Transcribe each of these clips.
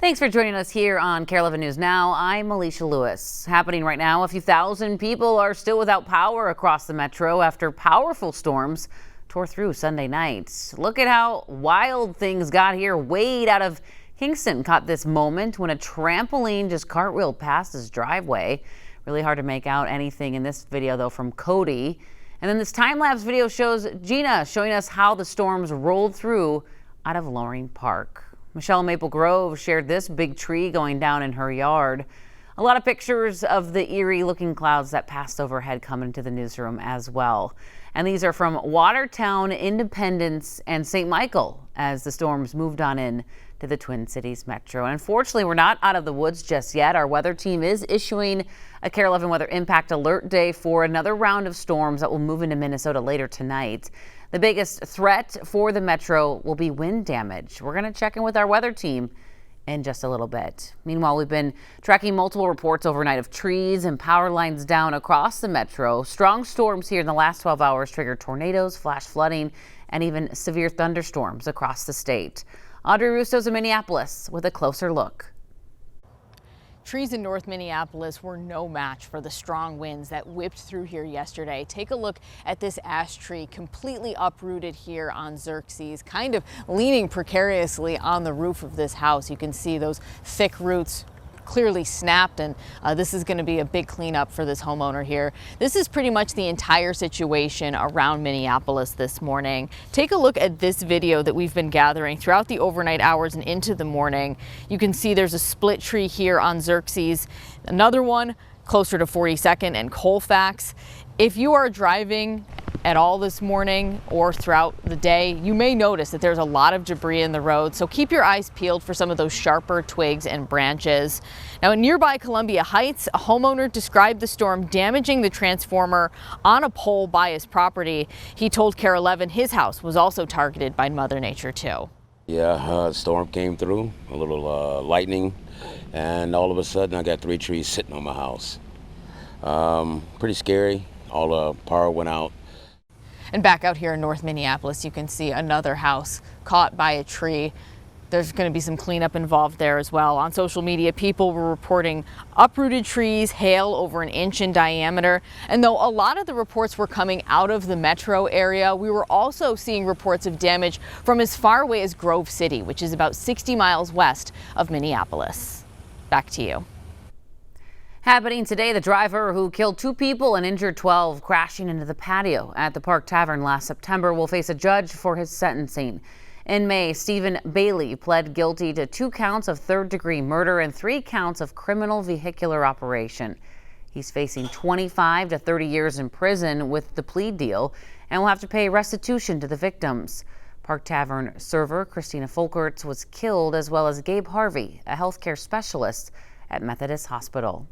Thanks for joining us here on KARE 11 News Now. I'm Alicia Lewis. Happening right now, a few thousand people are still without power across the metro after powerful storms tore through Sunday night. Look at how wild things got here. Wade out of Kingston caught this moment when a trampoline just cartwheeled past his driveway. Really hard to make out anything in this video, though, from Cody. And then this time-lapse video shows Gina showing us how the storms rolled through out of Loring Park. Michelle Maple Grove shared this big tree going down in her yard. A lot of pictures of the eerie looking clouds that passed overhead coming into the newsroom as well. And these are from Watertown, Independence, and St. Michael as the storms moved on in to the Twin Cities Metro. And unfortunately, we're not out of the woods just yet. Our weather team is issuing a KARE 11 weather impact alert day for another round of storms that will move into Minnesota later tonight. The biggest threat for the metro will be wind damage. We're going to check in with our weather team in just a little bit. Meanwhile, we've been tracking multiple reports overnight of trees and power lines down across the metro. Strong storms here in the last 12 hours triggered tornadoes, flash flooding, and even severe thunderstorms across the state. Audrey Russo's in Minneapolis with a closer look. Trees in North Minneapolis were no match for the strong winds that whipped through here yesterday. Take a look at this ash tree completely uprooted here on Xerxes, kind of leaning precariously on the roof of this house. You can see those thick roots clearly snapped, and this is going to be a big cleanup for this homeowner here. This is pretty much the entire situation around Minneapolis this morning. Take a look at this video that we've been gathering throughout the overnight hours and into the morning. You can see there's a split tree here on Xerxes, another one closer to 42nd and Colfax. If you are driving at all this morning or throughout the day, you may notice that there's a lot of debris in the road, so keep your eyes peeled for some of those sharper twigs and branches. Now, in nearby Columbia Heights, a homeowner described the storm damaging the transformer on a pole by his property. He told KARE 11 his house was also targeted by Mother Nature too. Yeah, storm came through, a little lightning, and all of a sudden I got 3 trees sitting on my house. Pretty scary. All the power went out. And back out here in North Minneapolis, you can see another house caught by a tree. There's going to be some cleanup involved there as well. On social media, people were reporting uprooted trees, hail over 1 inch in diameter. And though a lot of the reports were coming out of the metro area, we were also seeing reports of damage from as far away as Grove City, which is about 60 miles west of Minneapolis. Back to you. Happening today, the driver who killed 2 people and injured 12 crashing into the patio at the Park Tavern last September will face a judge for his sentencing. In May, Stephen Bailey pled guilty to 2 counts of third-degree murder and 3 counts of criminal vehicular operation. He's facing 25 to 30 years in prison with the plea deal and will have to pay restitution to the victims. Park Tavern server Christina Folkerts was killed, as well as Gabe Harvey, a healthcare specialist at Methodist Hospital.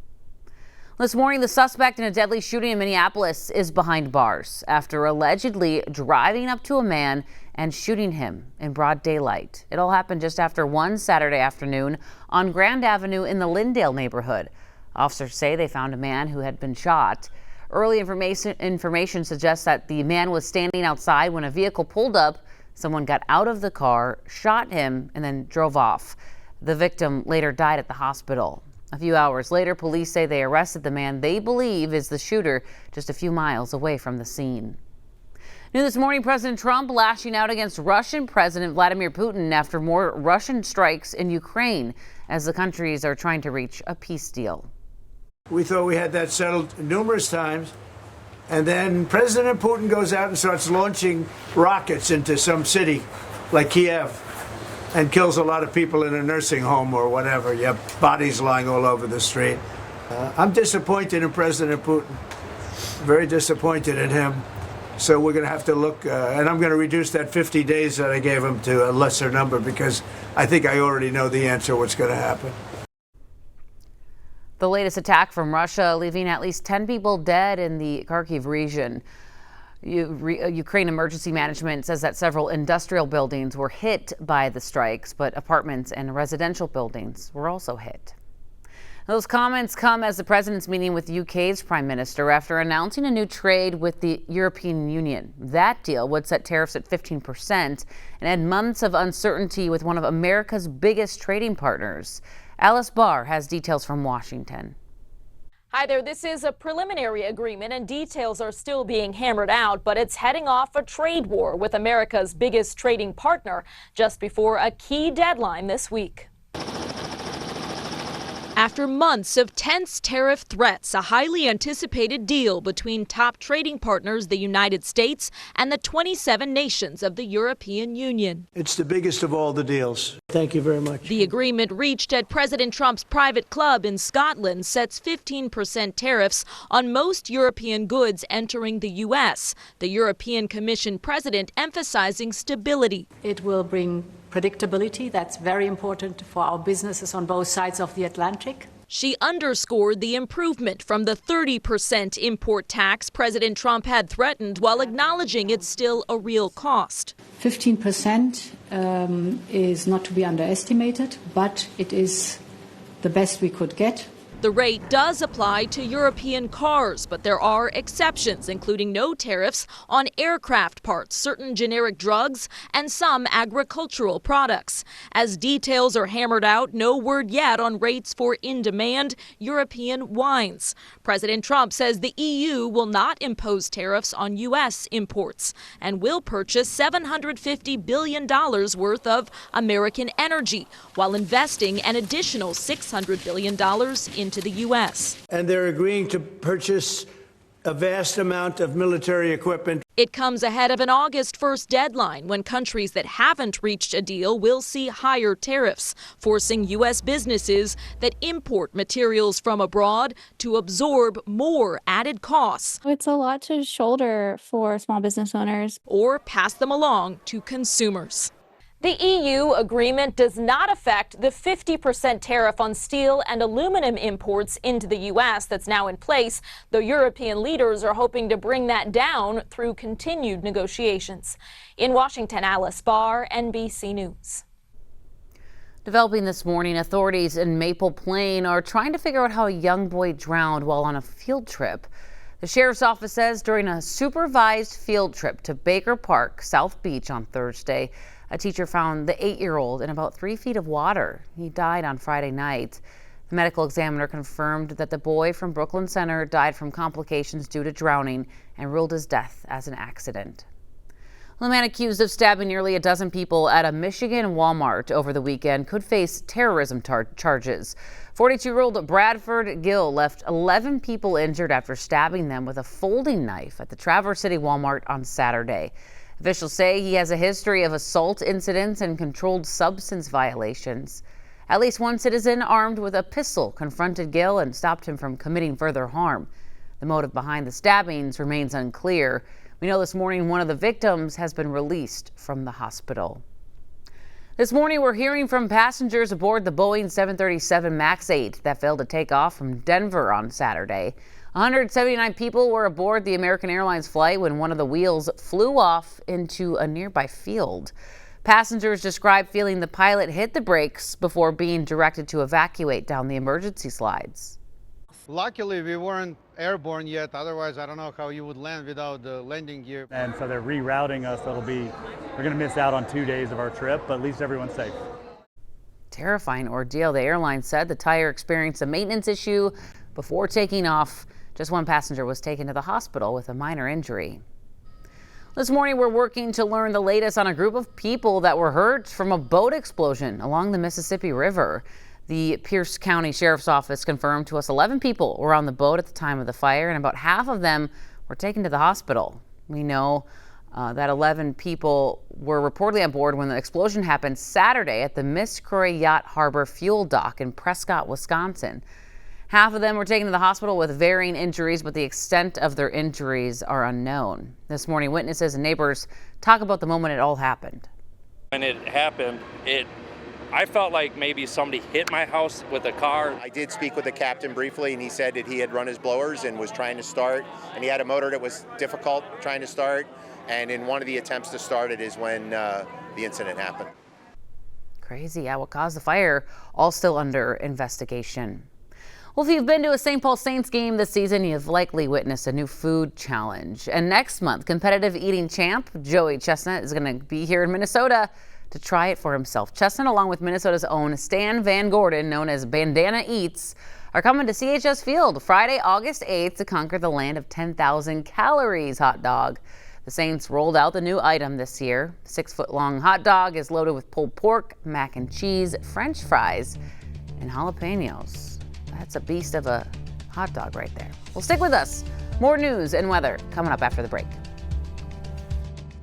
This morning, the suspect in a deadly shooting in Minneapolis is behind bars after allegedly driving up to a man and shooting him in broad daylight. It all happened just after 1 Saturday afternoon on Grand Avenue in the Lyndale neighborhood. Officers say they found a man who had been shot. Early information suggests that the man was standing outside when a vehicle pulled up. Someone got out of the car, shot him, and then drove off. The victim later died at the hospital. A few hours later, police say they arrested the man they believe is the shooter just a few miles away from the scene. New this morning, President Trump lashing out against Russian President Vladimir Putin after more Russian strikes in Ukraine as the countries are trying to reach a peace deal. We thought we had that settled numerous times, and then President Putin goes out and starts launching rockets into some city like Kiev and kills a lot of people in a nursing home or whatever. You have bodies lying all over the street. I'm disappointed in President Putin, very disappointed in him. So we're going to have to look, and I'm going to reduce that 50 days that I gave him to a lesser number because I think I already know the answer what's going to happen. The latest attack from Russia leaving at least 10 people dead in the Kharkiv region. Ukraine Emergency Management says that several industrial buildings were hit by the strikes, but apartments and residential buildings were also hit. Those comments come as the president's meeting with UK's prime minister after announcing a new trade with the European Union. That deal would set tariffs at 15% and add months of uncertainty with one of America's biggest trading partners. Alice Barr has details from Washington. Hi there, this is a preliminary agreement and details are still being hammered out, but it's heading off a trade war with America's biggest trading partner just before a key deadline this week. After months of tense tariff threats, a highly anticipated deal between top trading partners, the United States and the 27 nations of the European Union. It's the biggest of all the deals. Thank you very much. The agreement reached at President Trump's private club in Scotland sets 15% tariffs on most European goods entering the U.S. The European Commission president emphasizing stability. It will bring predictability. That's very important for our businesses on both sides of the Atlantic. She underscored the improvement from the 30% import tax President Trump had threatened, while acknowledging it's still a real cost. 15% is not to be underestimated, but it is the best we could get. The rate does apply to European cars, but there are exceptions, including no tariffs on aircraft parts, certain generic drugs, and some agricultural products. As details are hammered out, no word yet on rates for in-demand European wines. President Trump says the EU will not impose tariffs on U.S. imports and will purchase $750 billion worth of American energy, while investing an additional $600 billion into the U.S. And they're agreeing to purchase a vast amount of military equipment. It comes ahead of an August 1st deadline when countries that haven't reached a deal will see higher tariffs, forcing U.S. businesses that import materials from abroad to absorb more added costs. It's a lot to shoulder for small business owners. Or pass them along to consumers. The EU agreement does not affect the 50% tariff on steel and aluminum imports into the U.S. that's now in place, though European leaders are hoping to bring that down through continued negotiations. In Washington, Alice Barr, NBC News. Developing this morning, authorities in Maple Plain are trying to figure out how a young boy drowned while on a field trip. The sheriff's office says during a supervised field trip to Baker Park, South Beach on Thursday, a teacher found the 8-year-old in about 3 feet of water. He died on Friday night. The medical examiner confirmed that the boy from Brooklyn Center died from complications due to drowning and ruled his death as an accident. The man accused of stabbing nearly a dozen people at a Michigan Walmart over the weekend could face terrorism charges. 42-year-old Bradford Gill left 11 people injured after stabbing them with a folding knife at the Traverse City Walmart on Saturday. Officials say he has a history of assault incidents and controlled substance violations. At least one citizen armed with a pistol confronted Gill and stopped him from committing further harm. The motive behind the stabbings remains unclear. We know this morning one of the victims has been released from the hospital. This morning we're hearing from passengers aboard the Boeing 737 MAX 8 that failed to take off from Denver on Saturday. 179 people were aboard the American Airlines flight when one of the wheels flew off into a nearby field. Passengers described feeling the pilot hit the brakes before being directed to evacuate down the emergency slides. Luckily, we weren't airborne yet. Otherwise, I don't know how you would land without the landing gear. And so they're rerouting us. We're going to miss out on 2 days of our trip, but at least everyone's safe. Terrifying ordeal. The airline said the tire experienced a maintenance issue before taking off. Just one passenger was taken to the hospital with a minor injury. This morning, we're working to learn the latest on a group of people that were hurt from a boat explosion along the Mississippi River. The Pierce County Sheriff's Office confirmed to us 11 people were on the boat at the time of the fire, and about half of them were taken to the hospital. We know that 11 people were reportedly on board when the explosion happened Saturday at the Miss Croy Yacht Harbor fuel dock in Prescott, Wisconsin. Half of them were taken to the hospital with varying injuries, but the extent of their injuries are unknown. This morning, witnesses and neighbors talk about the moment it all happened. When it happened, I felt like maybe somebody hit my house with a car. I did speak with the captain briefly, and he said that he had run his blowers and was trying to start, and he had a motor that was difficult trying to start, and in one of the attempts to start it is when the incident happened. Crazy. Yeah, what caused the fire? All still under investigation. Well, if you've been to a St. Paul Saints game this season, you've likely witnessed a new food challenge. And next month, competitive eating champ Joey Chestnut is going to be here in Minnesota to try it for himself. Chestnut, along with Minnesota's own Stan Van Gordon, known as Bandana Eats, are coming to CHS Field Friday, August 8th to conquer the land of 10,000 calories hot dog. The Saints rolled out the new item this year. 6-foot-long hot dog is loaded with pulled pork, mac and cheese, French fries, and jalapenos. That's a beast of a hot dog right there. Well, stick with us. More news and weather coming up after the break.